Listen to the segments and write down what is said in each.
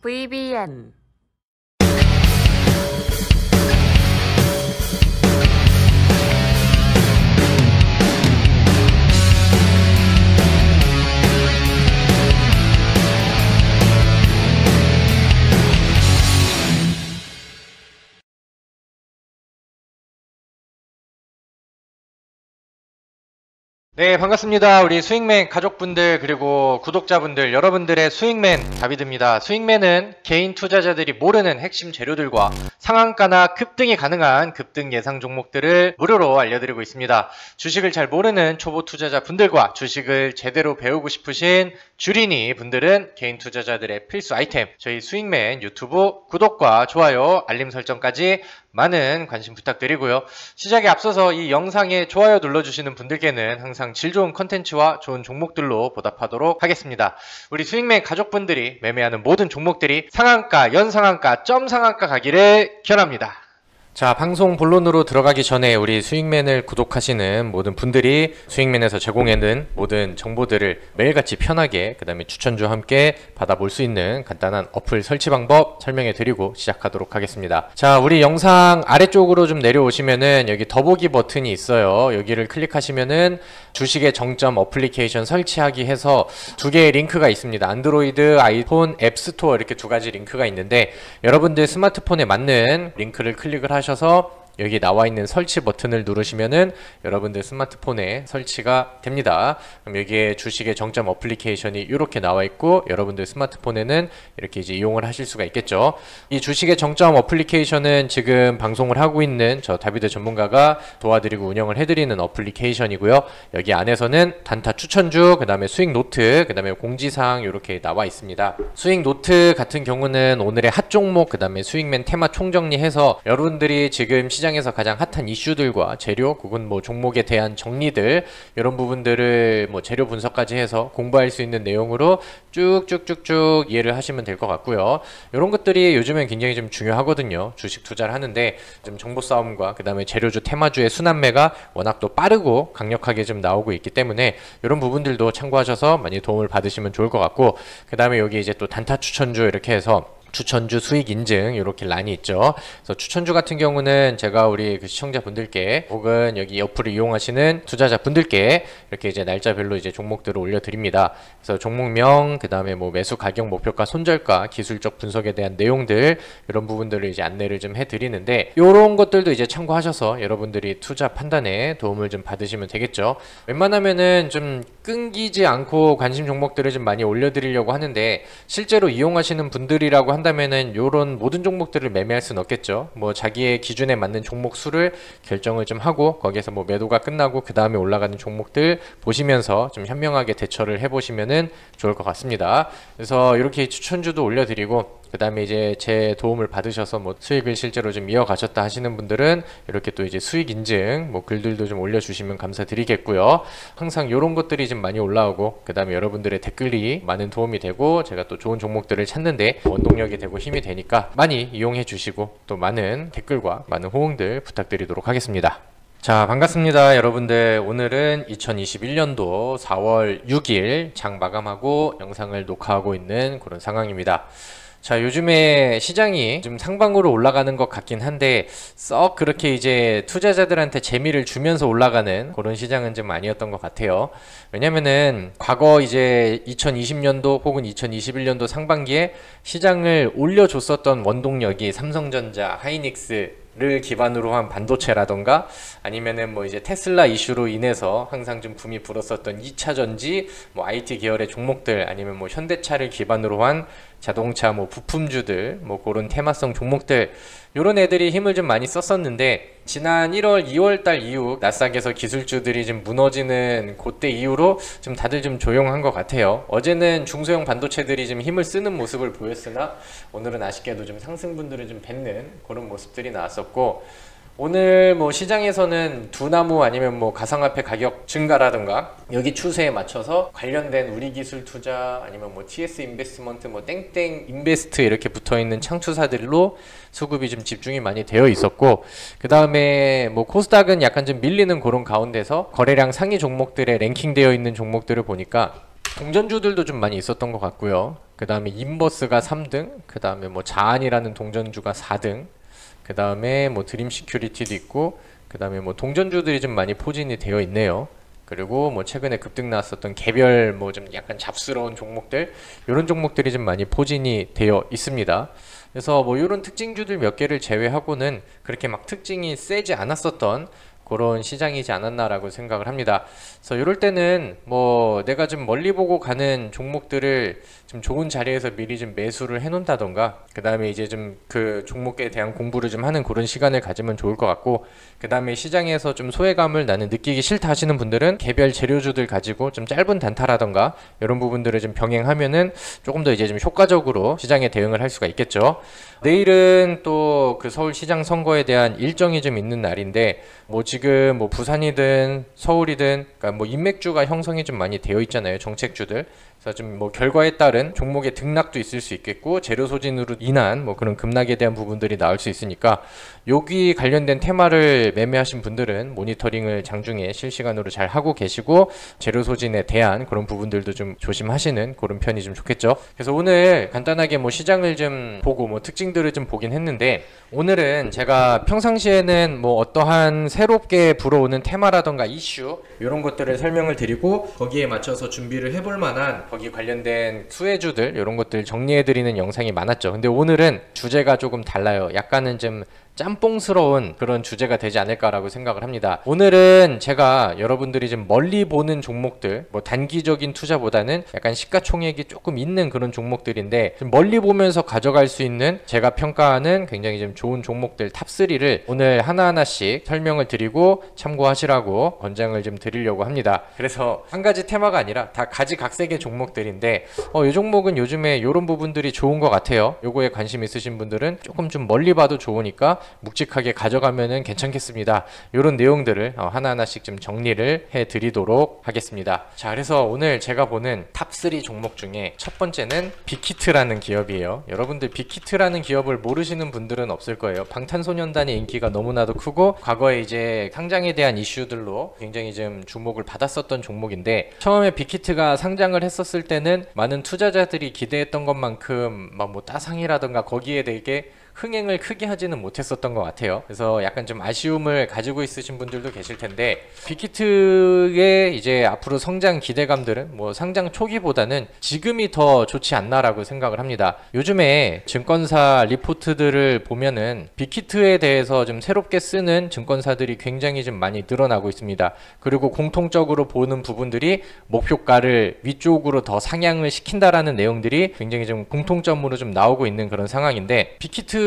VBN 네, 반갑습니다. 우리 스윙맨 가족분들 그리고 구독자분들 여러분들의 스윙맨 다비드입니다. 스윙맨은 개인 투자자들이 모르는 핵심 재료들과 상한가나 급등이 가능한 급등 예상 종목들을 무료로 알려드리고 있습니다. 주식을 잘 모르는 초보 투자자분들과 주식을 제대로 배우고 싶으신 주린이 분들은 개인 투자자들의 필수 아이템 저희 스윙맨 유튜브 구독과 좋아요, 알림 설정까지 많은 관심 부탁드리고요. 시작에 앞서서 이 영상에 좋아요 눌러주시는 분들께는 항상 질 좋은 컨텐츠와 좋은 종목들로 보답하도록 하겠습니다. 우리 스윙맨 가족분들이 매매하는 모든 종목들이 상한가, 연상한가, 점상한가 가기를 기원합니다. 자, 방송 본론으로 들어가기 전에 우리 스윙맨을 구독하시는 모든 분들이 스윙맨에서 제공해는 모든 정보들을 매일같이 편하게 그 다음에 추천주와 함께 받아볼 수 있는 간단한 어플 설치 방법 설명해 드리고 시작하도록 하겠습니다. 자, 우리 영상 아래쪽으로 좀 내려오시면은 여기 더보기 버튼이 있어요. 여기를 클릭하시면은 주식의 정점 어플리케이션 설치하기 해서 두 개의 링크가 있습니다. 안드로이드, 아이폰, 앱스토어 이렇게 두 가지 링크가 있는데 여러분들 스마트폰에 맞는 링크를 클릭을 하셔서 여기 나와 있는 설치 버튼을 누르시면은 여러분들 스마트폰에 설치가 됩니다. 그럼 여기에 주식의 정점 어플리케이션이 이렇게 나와 있고 여러분들 스마트폰에는 이렇게 이제 이용을 하실 수가 있겠죠. 이 주식의 정점 어플리케이션은 지금 방송을 하고 있는 저 다비드 전문가가 도와드리고 운영을 해드리는 어플리케이션이고요. 여기 안에서는 단타 추천주, 그 다음에 수익 노트, 그 다음에 공지사항 이렇게 나와 있습니다. 수익 노트 같은 경우는 오늘의 핫 종목, 그 다음에 수익맨 테마 총정리해서 여러분들이 지금 시장에서 가장 핫한 이슈들과 재료, 혹은 뭐 종목에 대한 정리들 이런 부분들을 뭐 재료 분석까지 해서 공부할 수 있는 내용으로 쭉쭉쭉쭉 이해를 하시면 될 것 같고요. 이런 것들이 요즘엔 굉장히 좀 중요하거든요. 주식 투자를 하는데 좀 정보 싸움과 그 다음에 재료주, 테마주의 순환매가 워낙 또 빠르고 강력하게 좀 나오고 있기 때문에 이런 부분들도 참고하셔서 많이 도움을 받으시면 좋을 것 같고, 그 다음에 여기 이제 또 단타 추천주 이렇게 해서 추천주 수익 인증 이렇게 란이 있죠. 그래서 추천주 같은 경우는 제가 우리 그 시청자분들께 혹은 여기 어플을 이용하시는 투자자분들께 이렇게 이제 날짜별로 이제 종목들을 올려드립니다. 그래서 종목명, 그 다음에 뭐 매수 가격 목표가, 손절가, 기술적 분석에 대한 내용들 이런 부분들을 이제 안내를 좀 해드리는데 이런 것들도 이제 참고하셔서 여러분들이 투자 판단에 도움을 좀 받으시면 되겠죠. 웬만하면은 좀 끊기지 않고 관심 종목들을 좀 많이 올려드리려고 하는데 실제로 이용하시는 분들이라고 한다면은 요런 모든 종목들을 매매할 수는 없겠죠. 뭐 자기의 기준에 맞는 종목 수를 결정을 좀 하고 거기에서 뭐 매도가 끝나고 그 다음에 올라가는 종목들 보시면서 좀 현명하게 대처를 해보시면은 좋을 것 같습니다. 그래서 이렇게 추천주도 올려드리고 그 다음에 이제 제 도움을 받으셔서 뭐 수익을 실제로 좀 이어가셨다 하시는 분들은 이렇게 또 이제 수익 인증 뭐 글들도 좀 올려주시면 감사드리겠고요. 항상 이런 것들이 좀 많이 올라오고 그 다음에 여러분들의 댓글이 많은 도움이 되고 제가 또 좋은 종목들을 찾는데 원동력이 되고 힘이 되니까 많이 이용해 주시고 또 많은 댓글과 많은 호응들 부탁드리도록 하겠습니다. 자, 반갑습니다 여러분들. 오늘은 2021년도 4월 6일 장 마감하고 영상을 녹화하고 있는 그런 상황입니다. 자, 요즘에 시장이 좀 상방으로 올라가는 것 같긴 한데 썩 그렇게 이제 투자자들한테 재미를 주면서 올라가는 그런 시장은 좀 아니었던 것 같아요. 왜냐면은 과거 이제 2020년도 혹은 2021년도 상반기에 시장을 올려줬었던 원동력이 삼성전자, 하이닉스 를 기반으로 한 반도체라던가 아니면은 뭐 이제 테슬라 이슈로 인해서 항상 좀 붐이 불었었던 2차 전지, 뭐 IT 계열의 종목들 아니면 뭐 현대차를 기반으로 한 자동차 뭐 부품주들 뭐 그런 테마성 종목들 요런 애들이 힘을 좀 많이 썼었는데 지난 1월, 2월달 이후 나스닥에서 기술주들이 좀 무너지는 그때 이후로 좀 다들 좀 조용한 것 같아요. 어제는 중소형 반도체들이 좀 힘을 쓰는 모습을 보였으나 오늘은 아쉽게도 좀 상승분들을 좀 뱉는 그런 모습들이 나왔었고, 오늘 뭐 시장에서는 두나무 아니면 뭐 가상화폐 가격 증가라든가 여기 추세에 맞춰서 관련된 우리 기술 투자 아니면 뭐 TS 인베스트먼트 뭐 땡땡 인베스트 이렇게 붙어있는 창투사들로 수급이 좀 집중이 많이 되어 있었고, 그 다음에 뭐 코스닥은 약간 좀 밀리는 그런 가운데서 거래량 상위 종목들에 랭킹되어 있는 종목들을 보니까 동전주들도 좀 많이 있었던 것 같고요. 그 다음에 인버스가 3등, 그 다음에 뭐 자안이라는 동전주가 4등, 그 다음에 뭐 드림 시큐리티도 있고, 그 다음에 뭐 동전주들이 좀 많이 포진이 되어 있네요. 그리고 뭐 최근에 급등 나왔었던 개별 뭐 좀 약간 잡스러운 종목들, 이런 종목들이 좀 많이 포진이 되어 있습니다. 그래서 뭐 이런 특징주들 몇 개를 제외하고는 그렇게 막 특징이 세지 않았었던 그런 시장이지 않았나라고 생각을 합니다. 그래서 이럴 때는 뭐 내가 좀 멀리 보고 가는 종목들을 좀 좋은 자리에서 미리 좀 매수를 해 놓는다던가, 그 다음에 이제 좀 그 종목에 대한 공부를 좀 하는 그런 시간을 가지면 좋을 것 같고, 그 다음에 시장에서 좀 소외감을 나는 느끼기 싫다 하시는 분들은 개별 재료주들 가지고 좀 짧은 단타라던가 이런 부분들을 좀 병행하면은 조금 더 이제 좀 효과적으로 시장에 대응을 할 수가 있겠죠. 내일은 또 그 서울시장 선거에 대한 일정이 좀 있는 날인데, 뭐 지금 뭐 부산이든 서울이든 그러니까 뭐 인맥주가 형성이 좀 많이 되어 있잖아요, 정책주들. 그래서 좀 뭐 결과에 따른 종목의 등락도 있을 수 있겠고, 재료 소진으로 인한 뭐 그런 급락에 대한 부분들이 나올 수 있으니까, 여기 관련된 테마를 매매하신 분들은 모니터링을 장중에 실시간으로 잘 하고 계시고, 재료 소진에 대한 그런 부분들도 좀 조심하시는 그런 편이 좀 좋겠죠. 그래서 오늘 간단하게 뭐 시장을 좀 보고 뭐 특징들을 좀 보긴 했는데, 오늘은 제가 평상시에는 뭐 어떠한 새롭게 불어오는 테마라던가 이슈 이런 것들을 설명을 드리고, 거기에 맞춰서 준비를 해볼 만한 거기 관련된 수혜주들 이런 것들 정리해드리는 영상이 많았죠. 근데 오늘은 주제가 조금 달라요. 약간은 좀 짬뽕스러운 그런 주제가 되지 않을까라고 생각을 합니다. 오늘은 제가 여러분들이 좀 멀리 보는 종목들, 뭐 단기적인 투자보다는 약간 시가총액이 조금 있는 그런 종목들인데, 좀 멀리 보면서 가져갈 수 있는, 제가 평가하는 굉장히 좀 좋은 종목들 탑3를 오늘 하나하나씩 설명을 드리고 참고하시라고 권장을 좀 드리려고 합니다. 그래서 한 가지 테마가 아니라 다 가지각색의 종목들인데, 이 종목은 요즘에 이런 부분들이 좋은 것 같아요. 요거에 관심 있으신 분들은 조금 좀 멀리 봐도 좋으니까 묵직하게 가져가면은 괜찮겠습니다. 이런 내용들을 하나하나씩 좀 정리를 해 드리도록 하겠습니다. 자, 그래서 오늘 제가 보는 탑3 종목 중에 첫 번째는 빅히트라는 기업이에요. 여러분들 빅히트라는 기업을 모르시는 분들은 없을 거예요. 방탄소년단의 인기가 너무나도 크고, 과거에 이제 상장에 대한 이슈들로 굉장히 좀 주목을 받았었던 종목인데, 처음에 빅히트가 상장을 했었을 때는 많은 투자자들이 기대했던 것만큼 막 뭐 따상이라던가 거기에 되게 흥행을 크게 하지는 못했었던 것 같아요. 그래서 약간 좀 아쉬움을 가지고 있으신 분들도 계실 텐데, 빅히트의 이제 앞으로 성장 기대감들은 뭐 상장 초기보다는 지금이 더 좋지 않나라고 생각을 합니다. 요즘에 증권사 리포트들을 보면은 빅히트에 대해서 좀 새롭게 쓰는 증권사들이 굉장히 좀 많이 늘어나고 있습니다. 그리고 공통적으로 보는 부분들이 목표가를 위쪽으로 더 상향을 시킨다라는 내용들이 굉장히 좀 공통점으로 좀 나오고 있는 그런 상황인데, 빅히트에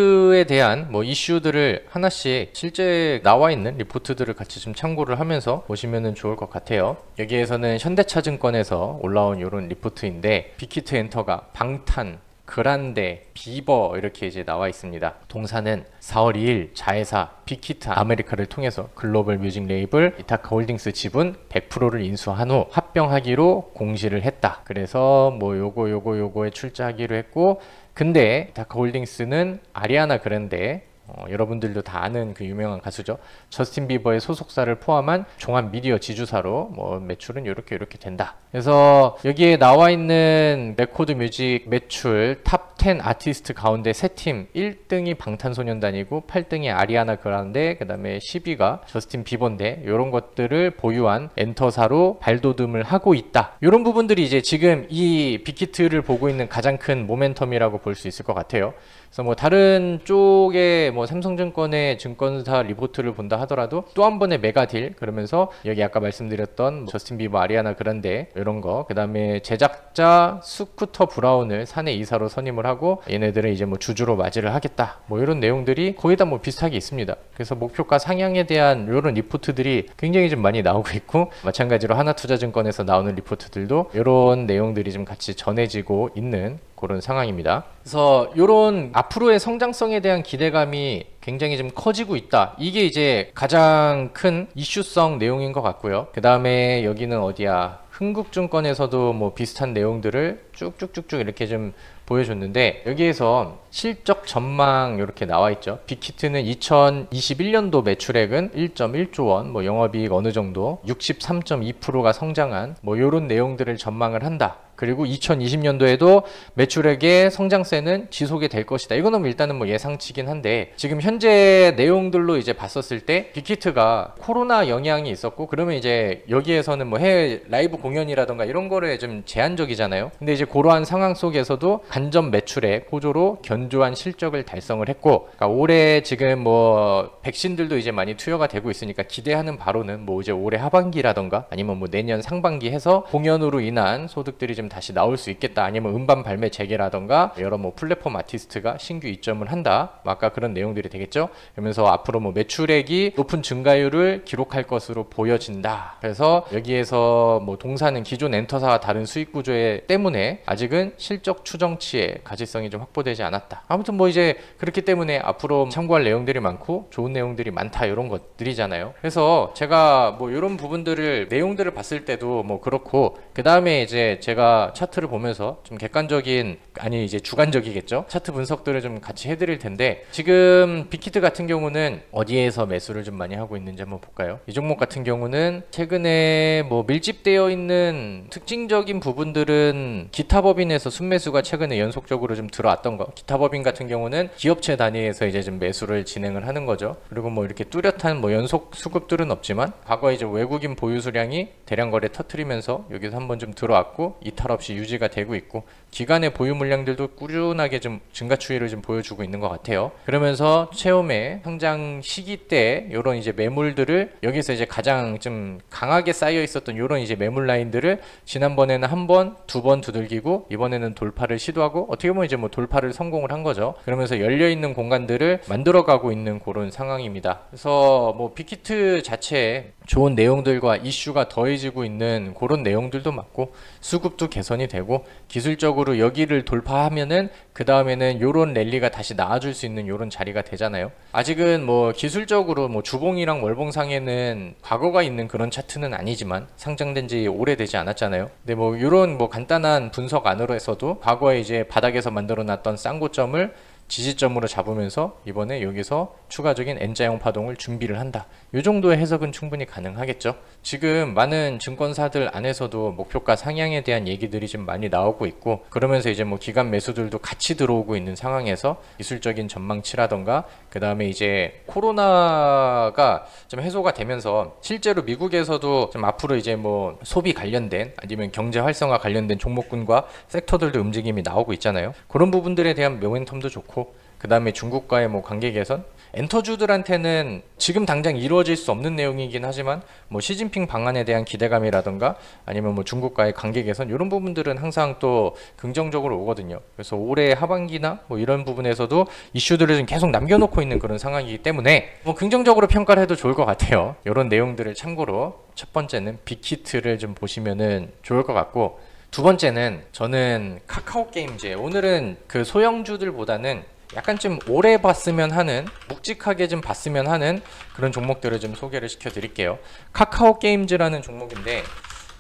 대한 뭐 이슈들을 하나씩 실제 나와 있는 리포트들을 같이 좀 참고를 하면서 보시면 좋을 것 같아요. 여기에서는 현대차증권에서 올라온 이런 리포트인데, 빅히트 엔터가 방탄, 그란데, 비버 이렇게 이제 나와 있습니다. 동사는 4월 2일 자회사 빅히트 아메리카를 통해서 글로벌 뮤직 레이블 이타카홀딩스 지분 100%를 인수한 후 합병하기로 공시를 했다. 그래서 뭐 요거에 출자하기로 했고, 근데 이타카홀딩스는 아리아나 그란데, 여러분들도 다 아는 그 유명한 가수죠. 저스틴 비버의 소속사를 포함한 종합 미디어 지주사로 뭐 매출은 이렇게 된다. 그래서 여기에 나와 있는 레코드 뮤직 매출 탑 10 아티스트 가운데 세 팀, 1등이 방탄소년단이고 8등이 아리아나 그란데, 그 다음에 10위가 저스틴 비버인데, 이런 것들을 보유한 엔터사로 발돋움을 하고 있다. 이런 부분들이 이제 지금 이 빅히트를 보고 있는 가장 큰 모멘텀이라고 볼 수 있을 것 같아요. 그래서 뭐 다른 쪽에 뭐 삼성증권의 증권사 리포트를 본다 하더라도 또 한 번의 메가딜, 그러면서 여기 아까 말씀드렸던 뭐 저스틴 비버, 아리아나 그란데 이런 거, 그 다음에 제작자 스쿠터 브라운을 사내 이사로 선임을 하고 얘네들은 이제 뭐 주주로 맞이를 하겠다, 뭐 이런 내용들이 거의 다 뭐 비슷하게 있습니다. 그래서 목표가 상향에 대한 이런 리포트들이 굉장히 좀 많이 나오고 있고, 마찬가지로 하나투자증권에서 나오는 리포트들도 이런 내용들이 좀 같이 전해지고 있는 그런 상황입니다. 그래서 이런 앞으로의 성장성에 대한 기대감이 굉장히 좀 커지고 있다. 이게 이제 가장 큰 이슈성 내용인 것 같고요. 그 다음에 여기는 어디야? 흥국증권에서도 뭐 비슷한 내용들을 쭉쭉쭉쭉 이렇게 좀 보여줬는데, 여기에서 실적 전망 이렇게 나와 있죠. 빅히트는 2021년도 매출액은 1.1조 원, 뭐 영업이익 어느 정도 63.2%가 성장한 뭐 이런 내용들을 전망을 한다. 그리고 2020년도에도 매출액의 성장세는 지속이 될 것이다. 이거는 뭐 일단은 뭐 예상치긴 한데, 지금 현재 내용들로 이제 봤었을 때 빅히트가 코로나 영향이 있었고, 그러면 이제 여기에서는 뭐 해외 라이브 공연이라던가 이런 거를 좀 제한적이잖아요. 근데 이제 그러한 상황 속에서도 간접 매출액 호조로 견조한 실적을 달성을 했고, 그러니까 올해 지금 뭐 백신들도 이제 많이 투여가 되고 있으니까 기대하는 바로는 뭐 이제 올해 하반기라던가 아니면 뭐 내년 상반기 해서 공연으로 인한 소득들이 좀 다시 나올 수 있겠다. 아니면 음반 발매 재개라던가 여러 뭐 플랫폼 아티스트가 신규 입점을 한다. 뭐 아까 그런 내용들이 되겠죠. 그러면서 앞으로 뭐 매출액이 높은 증가율을 기록할 것으로 보여진다. 그래서 여기에서 뭐 동사는 기존 엔터사와 다른 수익 구조에 때문에 아직은 실적 추정치의 가시성이 좀 확보되지 않았다. 아무튼 뭐 이제 그렇기 때문에 앞으로 참고할 내용들이 많고 좋은 내용들이 많다, 이런 것들이잖아요. 그래서 제가 뭐 이런 부분들을 내용들을 봤을 때도 뭐 그렇고, 그 다음에 이제 제가 차트를 보면서 좀 객관적인, 아니 이제 주관적이겠죠, 차트 분석들을 좀 같이 해드릴 텐데, 지금 빅히트 같은 경우는 어디에서 매수를 좀 많이 하고 있는지 한번 볼까요? 이 종목 같은 경우는 최근에 뭐 밀집되어 있는 특징적인 부분들은 기타법인에서 순매수가 최근에 연속적으로 좀 들어왔던 거, 기타법인 같은 경우는 기업체 단위에서 이제 좀 매수를 진행을 하는 거죠. 그리고 뭐 이렇게 뚜렷한 뭐 연속 수급들은 없지만 과거에 이제 외국인 보유 수량이 대량 거래 터트리면서 여기서 한번 좀 들어왔고 이탈 없이 유지가 되고 있고, 기간의 보유 물량들도 꾸준하게 좀 증가 추이를 좀 보여주고 있는 것 같아요. 그러면서 최음의 성장 시기 때 이런 이제 매물들을, 여기서 이제 가장 좀 강하게 쌓여 있었던 이런 이제 매물 라인들을 지난번에는 한 번, 두 번 두들기고 이번에는 돌파를 시도하고, 어떻게 보면 이제 뭐 돌파를 성공을 한 거죠. 그러면서 열려 있는 공간들을 만들어가고 있는 그런 상황입니다. 그래서 뭐 빅히트 자체에 좋은 내용들과 이슈가 더해지고 있는 그런 내용들도 많고, 수급도 개선이 되고, 기술적으로 여기를 돌파하면은 그 다음에는 요런 랠리가 다시 나와줄 수 있는 요런 자리가 되잖아요. 아직은 뭐 기술적으로 뭐 주봉이랑 월봉상에는 과거가 있는 그런 차트는 아니지만 상장된 지 오래되지 않았잖아요. 근데 뭐 요런 뭐 간단한 분석 안으로 해서도 과거에 이제 바닥에서 만들어 놨던 쌍고점을 지지점으로 잡으면서 이번에 여기서 추가적인 N자형 파동을 준비를 한다. 이 정도의 해석은 충분히 가능하겠죠. 지금 많은 증권사들 안에서도 목표가 상향에 대한 얘기들이 좀 많이 나오고 있고, 그러면서 이제 뭐 기관 매수들도 같이 들어오고 있는 상황에서 기술적인 전망치라던가, 그 다음에 이제 코로나가 좀 해소가 되면서 실제로 미국에서도 좀 앞으로 이제 뭐 소비 관련된 아니면 경제 활성화 관련된 종목군과 섹터들도 움직임이 나오고 있잖아요. 그런 부분들에 대한 모멘텀도 좋고, 그 다음에 중국과의 뭐 관계 개선, 엔터주들한테는 지금 당장 이루어질 수 없는 내용이긴 하지만 뭐 시진핑 방안에 대한 기대감이라던가 아니면 뭐 중국과의 관계 개선, 이런 부분들은 항상 또 긍정적으로 오거든요. 그래서 올해 하반기나 뭐 이런 부분에서도 이슈들을 좀 계속 남겨놓고 있는 그런 상황이기 때문에 뭐 긍정적으로 평가를 해도 좋을 것 같아요. 이런 내용들을 참고로 첫 번째는 빅히트를 좀 보시면은 좋을 것 같고, 두 번째는 저는 카카오게임즈, 오늘은 그 소형주들보다는 약간 좀 오래 봤으면 하는, 묵직하게 좀 봤으면 하는 그런 종목들을 좀 소개를 시켜 드릴게요. 카카오게임즈라는 종목인데,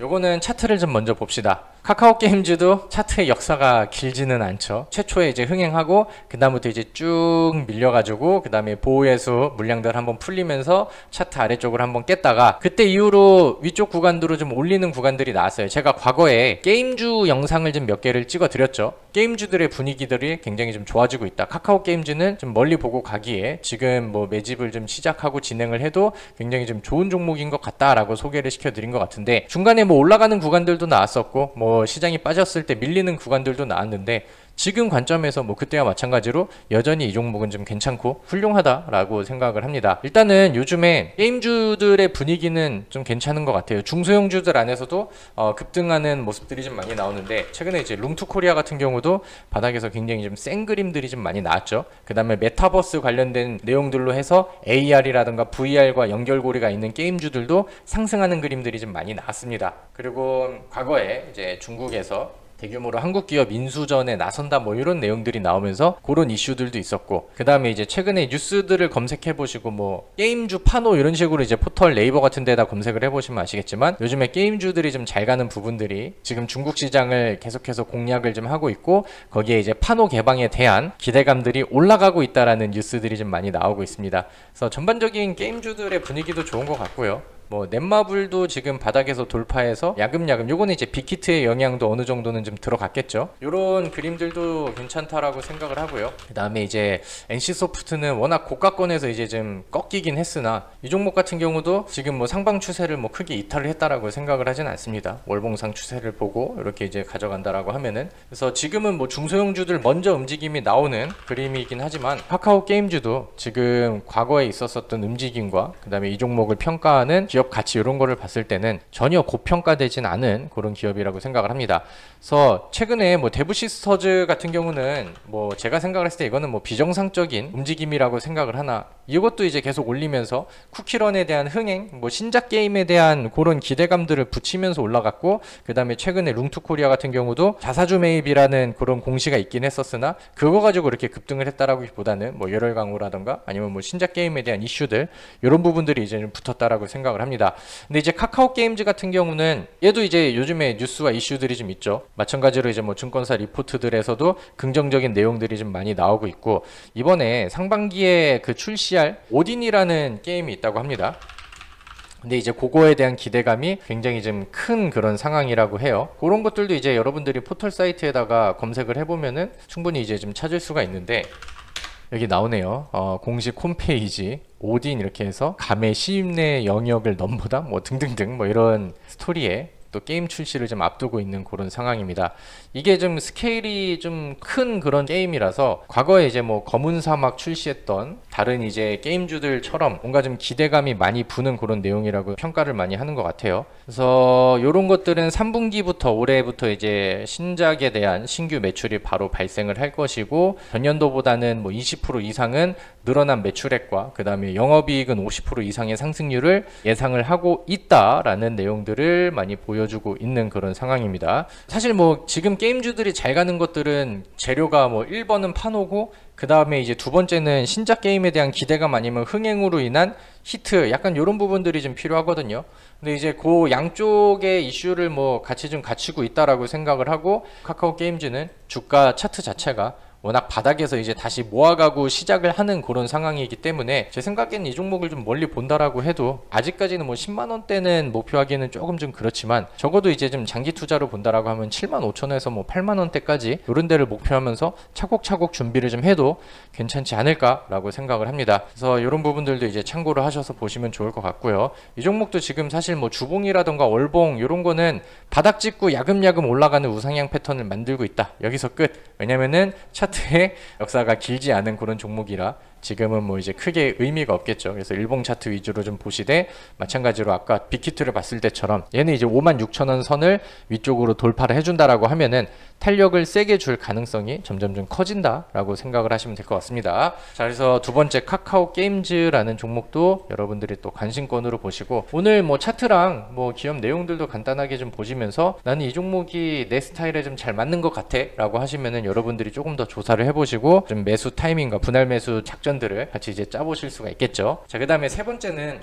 요거는 차트를 좀 먼저 봅시다. 카카오게임즈도 차트의 역사가 길지는 않죠. 최초에 이제 흥행하고 그 다음부터 이제 쭉 밀려가지고 그 다음에 보호해수 물량들 한번 풀리면서 차트 아래쪽을 한번 깼다가, 그때 이후로 위쪽 구간으로 좀 올리는 구간들이 나왔어요. 제가 과거에 게임주 영상을 좀 몇 개를 찍어 드렸죠. 게임주들의 분위기들이 굉장히 좀 좋아지고 있다. 카카오게임즈는 좀 멀리 보고 가기에 지금 뭐 매집을 좀 시작하고 진행을 해도 굉장히 좀 좋은 종목인 것 같다라고 소개를 시켜 드린 것 같은데, 중간에 뭐 올라가는 구간들도 나왔었고 뭐 시장이 빠졌을 때 밀리는 구간들도 나왔는데, 지금 관점에서 뭐 그때와 마찬가지로 여전히 이 종목은 좀 괜찮고 훌륭하다라고 생각을 합니다. 일단은 요즘에 게임주들의 분위기는 좀 괜찮은 것 같아요. 중소형주들 안에서도 급등하는 모습들이 좀 많이 나오는데, 최근에 이제 룸투코리아 같은 경우도 바닥에서 굉장히 좀 센 그림들이 좀 많이 나왔죠. 그 다음에 메타버스 관련된 내용들로 해서 AR이라든가 VR과 연결고리가 있는 게임주들도 상승하는 그림들이 좀 많이 나왔습니다. 그리고 과거에 이제 중국에서 대규모로 한국 기업 인수전에 나선다 뭐 이런 내용들이 나오면서 그런 이슈들도 있었고, 그 다음에 이제 최근에 뉴스들을 검색해 보시고 뭐 게임주 파노 이런 식으로 이제 포털 네이버 같은 데다 검색을 해보시면 아시겠지만, 요즘에 게임주들이 좀 잘 가는 부분들이 지금 중국 시장을 계속해서 공략을 좀 하고 있고, 거기에 이제 파노 개방에 대한 기대감들이 올라가고 있다라는 뉴스들이 좀 많이 나오고 있습니다. 그래서 전반적인 게임주들의 분위기도 좋은 것 같고요. 뭐 넷마블도 지금 바닥에서 돌파해서 야금야금, 요거는 이제 빅히트의 영향도 어느 정도는 좀 들어갔겠죠. 요런 그림들도 괜찮다라고 생각을 하고요. 그 다음에 이제 NC소프트는 워낙 고가권에서 이제 좀 꺾이긴 했으나 이 종목 같은 경우도 지금 뭐 상방 추세를 뭐 크게 이탈을 했다라고 생각을 하진 않습니다. 월봉상 추세를 보고 이렇게 이제 가져간다라고 하면은, 그래서 지금은 뭐 중소형주들 먼저 움직임이 나오는 그림이긴 하지만 카카오 게임즈도 지금 과거에 있었던 움직임과 그 다음에 이 종목을 평가하는 기업 가치 이런 거를 봤을 때는 전혀 고평가되진 않은 그런 기업이라고 생각을 합니다. 그래서 최근에 뭐 대부시스터즈 같은 경우는 뭐 제가 생각을 했을 때 이거는 뭐 비정상적인 움직임이라고 생각을 하나, 이것도 이제 계속 올리면서 쿠키런에 대한 흥행, 뭐 신작 게임에 대한 그런 기대감들을 붙이면서 올라갔고, 그 다음에 최근에 룽투코리아 같은 경우도 자사주 매입이라는 그런 공시가 있긴 했었으나 그거 가지고 이렇게 급등을 했다라기보다는 뭐 열혈 강호라던가 아니면 뭐 신작 게임에 대한 이슈들, 이런 부분들이 이제 좀 붙었다라고 생각을 합니다. 근데 이제 카카오 게임즈 같은 경우는 얘도 이제 요즘에 뉴스와 이슈들이 좀 있죠. 마찬가지로 이제 뭐 증권사 리포트들에서도 긍정적인 내용들이 좀 많이 나오고 있고, 이번에 상반기에 그 출시할 오딘이라는 게임이 있다고 합니다. 근데 이제 그거에 대한 기대감이 굉장히 좀 큰 그런 상황이라고 해요. 그런 것들도 이제 여러분들이 포털 사이트에다가 검색을 해보면은 충분히 이제 좀 찾을 수가 있는데, 여기 나오네요. 공식 홈페이지 오딘 이렇게 해서 감의 시입 내 영역을 넘보다 뭐 등등등 뭐 이런 스토리에 또 게임 출시를 좀 앞두고 있는 그런 상황입니다. 이게 좀 스케일이 좀 큰 그런 게임이라서 과거에 이제 뭐 검은 사막 출시했던 다른 이제 게임주들처럼 뭔가 좀 기대감이 많이 부는 그런 내용이라고 평가를 많이 하는 것 같아요. 그래서 이런 것들은 3분기부터 올해부터 이제 신작에 대한 신규 매출이 바로 발생을 할 것이고, 전년도보다는 뭐 20% 이상은 늘어난 매출액과 그 다음에 영업이익은 50% 이상의 상승률을 예상을 하고 있다라는 내용들을 많이 보여주고 있는 그런 상황입니다. 사실 뭐 지금 게임주들이 잘 가는 것들은 재료가 뭐 1번은 파노고, 그 다음에 이제 두 번째는 신작 게임에 대한 기대감 아니면 흥행으로 인한 히트, 약간 이런 부분들이 좀 필요하거든요. 근데 이제 그 양쪽의 이슈를 뭐 같이 좀 갖추고 있다라고 생각을 하고, 카카오 게임즈는 주가 차트 자체가 워낙 바닥에서 이제 다시 모아가고 시작을 하는 그런 상황이기 때문에 제 생각에는 이 종목을 좀 멀리 본다라고 해도 아직까지는 뭐 10만원대는 목표하기에는 조금 좀 그렇지만, 적어도 이제 좀 장기 투자로 본다라고 하면 75,000원에서 뭐 8만원대까지 이런 데를 목표하면서 차곡차곡 준비를 좀 해도 괜찮지 않을까라고 생각을 합니다. 그래서 이런 부분들도 이제 참고를 하셔서 보시면 좋을 것 같고요. 이 종목도 지금 사실 뭐 주봉이라던가 월봉 이런 거는 바닥 찍고 야금야금 올라가는 우상향 패턴을 만들고 있다, 여기서 끝. 왜냐면은 차트의 역사가 길지 않은 그런 종목이라 지금은 뭐 이제 크게 의미가 없겠죠. 그래서 일봉 차트 위주로 좀 보시되, 마찬가지로 아까 빅히트를 봤을 때처럼 얘는 이제 56,000원 선을 위쪽으로 돌파를 해준다라고 하면은 탄력을 세게 줄 가능성이 점점 좀 커진다라고 생각을 하시면 될 것 같습니다. 자, 그래서 두 번째 카카오 게임즈라는 종목도 여러분들이 또 관심권으로 보시고, 오늘 뭐 차트랑 뭐 기업 내용들도 간단하게 좀 보시면서 나는 이 종목이 내 스타일에 좀 잘 맞는 것 같아 라고 하시면은 여러분들이 조금 더 조사를 해보시고 좀 매수 타이밍과 분할 매수 작전들을 같이 이제 짜보실 수가 있겠죠. 자, 그 다음에 세 번째는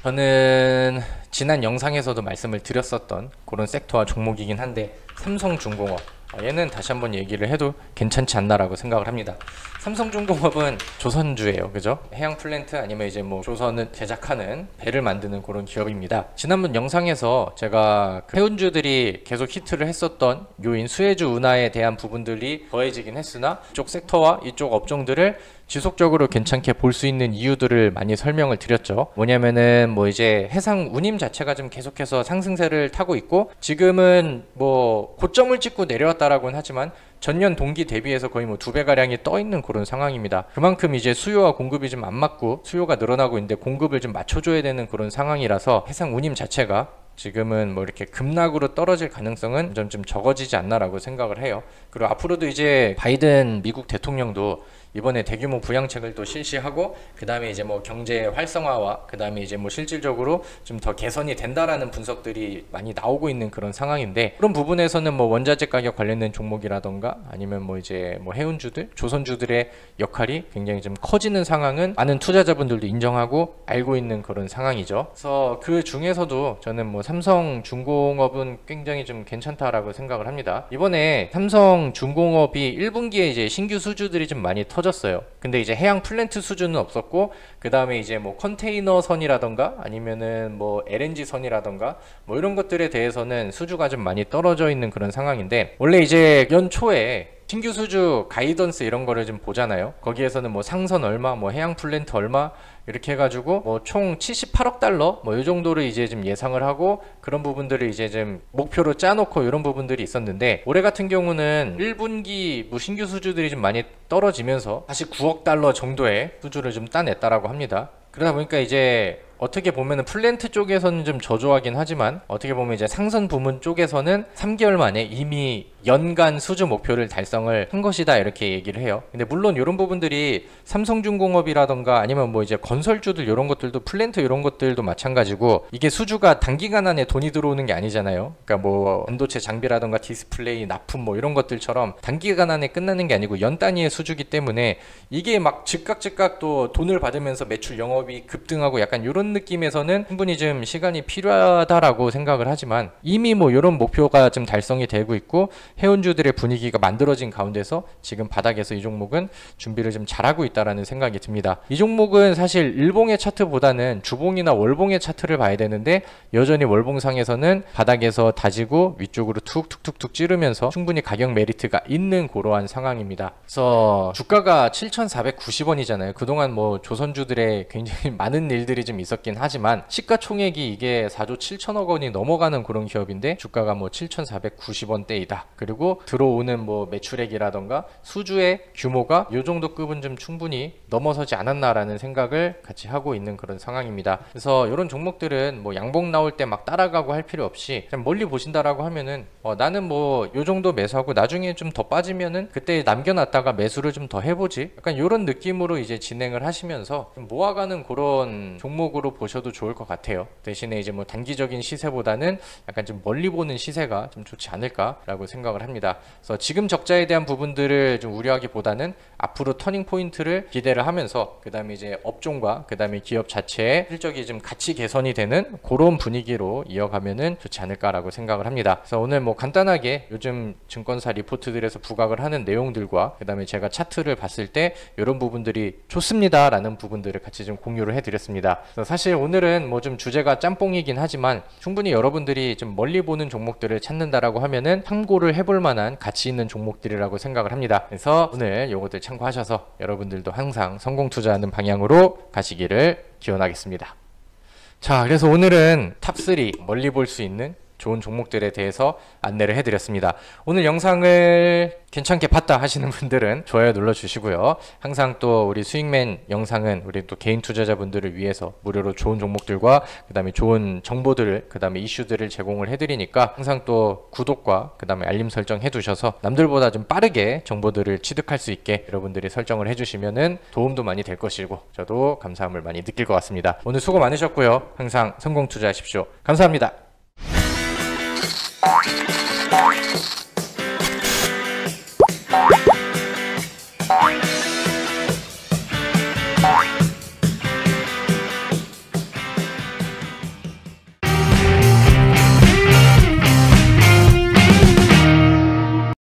저는 지난 영상에서도 말씀을 드렸었던 그런 섹터와 종목이긴 한데, 삼성중공업, 얘는 다시 한번 얘기를 해도 괜찮지 않나라고 생각을 합니다. 삼성중공업은 조선주예요, 그죠? 해양 플랜트 아니면 이제 뭐 조선을 제작하는 배를 만드는 그런 기업입니다. 지난번 영상에서 제가 해운주들이 계속 히트를 했었던 요인 수혜주 운하에 대한 부분들이 더해지긴 했으나 이쪽 섹터와 이쪽 업종들을 지속적으로 괜찮게 볼 수 있는 이유들을 많이 설명을 드렸죠. 뭐냐면은 뭐 이제 해상 운임 자체가 좀 계속해서 상승세를 타고 있고, 지금은 뭐 고점을 찍고 내려왔다라고는 하지만 전년 동기 대비해서 거의 뭐 2배가량이 떠 있는 그런 상황입니다. 그만큼 이제 수요와 공급이 좀 안 맞고 수요가 늘어나고 있는데 공급을 좀 맞춰줘야 되는 그런 상황이라서 해상 운임 자체가 지금은 뭐 이렇게 급락으로 떨어질 가능성은 좀 적어지지 않나라고 생각을 해요. 그리고 앞으로도 이제 바이든 미국 대통령도 이번에 대규모 부양책을 또 실시하고, 그 다음에 이제 뭐 경제 활성화와 그 다음에 이제 뭐 실질적으로 좀 더 개선이 된다라는 분석들이 많이 나오고 있는 그런 상황인데, 그런 부분에서는 뭐 원자재 가격 관련된 종목이라던가 아니면 뭐 이제 뭐 해운주들, 조선주들의 역할이 굉장히 좀 커지는 상황은 많은 투자자분들도 인정하고 알고 있는 그런 상황이죠. 그래서 그 중에서도 저는 뭐 삼성중공업은 굉장히 좀 괜찮다라고 생각을 합니다. 이번에 삼성중공업이 1분기에 이제 신규 수주들이 좀 많이 터졌어요. 근데 이제 해양 플랜트 수주는 없었고, 그 다음에 이제 뭐 컨테이너 선이라던가 아니면은 뭐 LNG 선이라던가 뭐 이런 것들에 대해서는 수주가 좀 많이 떨어져 있는 그런 상황인데, 원래 이제 연초에 신규 수주 가이던스 이런 거를 좀 보잖아요. 거기에서는 뭐 상선 얼마, 뭐 해양 플랜트 얼마 이렇게 해가지고 뭐 총 78억 달러 뭐 이 정도를 이제 좀 예상을 하고, 그런 부분들을 이제 좀 목표로 짜놓고 이런 부분들이 있었는데, 올해 같은 경우는 1분기 뭐 신규 수주들이 좀 많이 떨어지면서 다시 9억 달러 정도의 수주를 좀 따냈다라고 합니다. 그러다 보니까 이제 어떻게 보면은 플랜트 쪽에서는 좀 저조하긴 하지만, 어떻게 보면 이제 상선 부문 쪽에서는 3개월 만에 이미 연간 수주 목표를 달성을 한 것이다 이렇게 얘기를 해요. 근데 물론 이런 부분들이 삼성중공업이라던가 아니면 뭐 이제 건설주들 이런 것들도, 플랜트 이런 것들도 마찬가지고, 이게 수주가 단기간 안에 돈이 들어오는 게 아니잖아요. 그러니까 뭐 반도체 장비라던가 디스플레이, 납품 뭐 이런 것들처럼 단기간 안에 끝나는 게 아니고 연 단위의 수주기 때문에 이게 막 즉각 또 돈을 받으면서 매출 영업이 급등하고 약간 이런 느낌에서는 충분히 좀 시간이 필요하다라고 생각을 하지만, 이미 뭐 이런 목표가 좀 달성이 되고 있고 해운주들의 분위기가 만들어진 가운데서 지금 바닥에서 이 종목은 준비를 좀 잘하고 있다라는 생각이 듭니다. 이 종목은 사실 일봉의 차트보다는 주봉이나 월봉의 차트를 봐야 되는데, 여전히 월봉상에서는 바닥에서 다지고 위쪽으로 툭툭툭툭 찌르면서 충분히 가격 메리트가 있는 그러한 상황입니다. 그래서 주가가 7,490원이잖아요. 그동안 뭐 조선주들의 굉장히 많은 일들이 좀 있었긴 하지만, 시가총액이 이게 4조 7천억 원이 넘어가는 그런 기업인데 주가가 뭐 7,490원대이다. 그리고 들어오는 뭐 매출액이라던가 수주의 규모가 이 정도 급은 좀 충분히 넘어서지 않았나라는 생각을 같이 하고 있는 그런 상황입니다. 그래서 이런 종목들은 뭐 양봉 나올 때 막 따라가고 할 필요 없이 그냥 멀리 보신다라고 하면은 나는 뭐 이 정도 매수하고 나중에 좀 더 빠지면은 그때 남겨놨다가 매수를 좀 더 해보지, 약간 이런 느낌으로 이제 진행을 하시면서 좀 모아가는 그런 종목으로 보셔도 좋을 것 같아요. 대신에 이제 뭐 단기적인 시세보다는 약간 좀 멀리 보는 시세가 좀 좋지 않을까라고 생각을 합니다. 그래서 지금 적자에 대한 부분들을 좀 우려하기보다는 앞으로 터닝 포인트를 기대를 하면서, 그 다음에 이제 업종과 그 다음에 기업 자체의 실적이 좀 같이 개선이 되는 그런 분위기로 이어가면은 좋지 않을까라고 생각을 합니다. 그래서 오늘 뭐 간단하게 요즘 증권사 리포트들에서 부각을 하는 내용들과 그 다음에 제가 차트를 봤을 때 이런 부분들이 좋습니다 라는 부분들을 같이 좀 공유를 해드렸습니다. 그래서 사실 오늘은 뭐 좀 주제가 짬뽕이긴 하지만, 충분히 여러분들이 좀 멀리 보는 종목들을 찾는다라고 하면은 참고를 해볼 만한 가치 있는 종목들이라고 생각을 합니다. 그래서 오늘 요것들 참고하셔서 여러분들도 항상 성공 투자하는 방향으로 가시기를 기원하겠습니다. 자, 그래서 오늘은 탑3 멀리 볼 수 있는 좋은 종목들에 대해서 안내를 해드렸습니다. 오늘 영상을 괜찮게 봤다 하시는 분들은 좋아요 눌러주시고요. 항상 또 우리 수익맨 영상은 우리 또 개인 투자자분들을 위해서 무료로 좋은 종목들과 그 다음에 좋은 정보들을, 그 다음에 이슈들을 제공을 해드리니까 항상 또 구독과 그 다음에 알림 설정 해두셔서 남들보다 좀 빠르게 정보들을 취득할 수 있게 여러분들이 설정을 해주시면은 도움도 많이 될 것이고 저도 감사함을 많이 느낄 것 같습니다. 오늘 수고 많으셨고요. 항상 성공 투자하십시오. 감사합니다.